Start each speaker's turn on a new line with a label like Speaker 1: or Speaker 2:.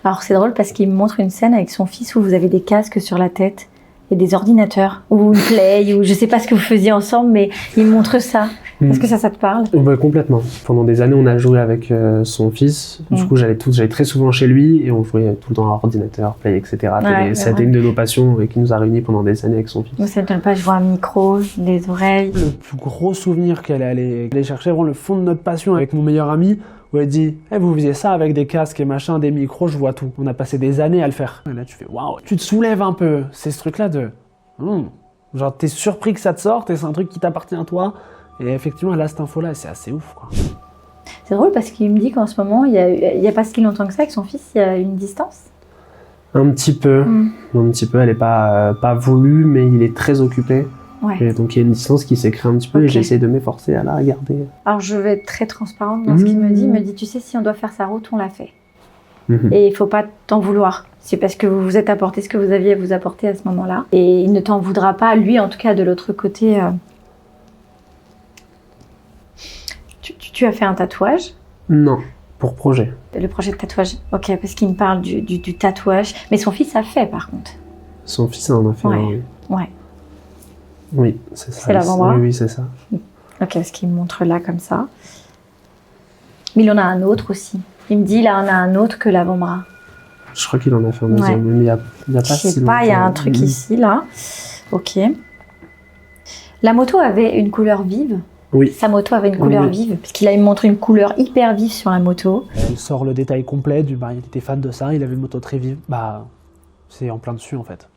Speaker 1: Alors c'est drôle parce qu'il me montre une scène avec son fils où vous avez des casques sur la tête et des ordinateurs, ou une play, ou je sais pas ce que vous faisiez ensemble, mais il me montre ça. Est-ce que ça te parle?
Speaker 2: Ouais, complètement. Pendant des années, on a joué avec son fils. Du coup, j'allais très souvent chez lui et on jouait tout le temps à ordinateur, play, etc. C'était une de nos passions qui nous a réunis pendant des années avec son fils.
Speaker 1: Moi, ça ne donne pas, je vois un micro, des oreilles.
Speaker 2: Le plus gros souvenir qu'elle est allée chercher, vraiment le fond de notre passion avec mon meilleur ami, où elle dit vous faisiez ça avec des casques et machin, des micros, je vois tout. On a passé des années à le faire. Et là, tu fais waouh, tu te soulèves un peu. C'est ce truc-là de. Genre, t'es surpris que ça te sorte et c'est un truc qui t'appartient à toi. Et effectivement, elle a cette info-là et c'est assez ouf, quoi.
Speaker 1: C'est drôle parce qu'il me dit qu'en ce moment, il y a pas si longtemps que ça, avec son fils, il y a une distance.
Speaker 2: Un petit peu. Un petit peu. Elle n'est pas voulue, mais il est très occupé.
Speaker 1: Ouais.
Speaker 2: Et donc, il y a une distance qui s'est créée un petit peu et j'essaie de m'efforcer à la garder.
Speaker 1: Alors, je vais être très transparente dans ce qu'il me dit. Il me dit, tu sais, si on doit faire sa route, on l'a fait. Et il ne faut pas t'en vouloir. C'est parce que vous vous êtes apporté ce que vous aviez à vous apporter à ce moment-là. Et il ne t'en voudra pas, lui, en tout cas, de l'autre côté. Tu as fait un tatouage?
Speaker 2: Non, pour projet.
Speaker 1: Le projet de tatouage, ok, parce qu'il me parle du tatouage. Mais son fils a fait, par contre.
Speaker 2: Son fils en a fait un, oui.
Speaker 1: Ouais.
Speaker 2: Oui, c'est ça.
Speaker 1: C'est l'avant-bras?
Speaker 2: Oui, c'est ça.
Speaker 1: Ok, parce qu'il me montre là, comme ça. Mais il en a un autre aussi. Il me dit, là, on a un autre que l'avant-bras.
Speaker 2: Je crois qu'il en a fait un deuxième, mais il n'y a pas si longtemps.
Speaker 1: Je sais pas, il y a un truc ici, là. Ok. La moto avait une couleur vive.
Speaker 2: Oui.
Speaker 1: Sa moto avait une couleur vive, parce qu'il a montré une couleur hyper vive sur la moto.
Speaker 2: Elle sort le détail complet il était fan de ça, il avait une moto très vive. C'est en plein dessus, en fait.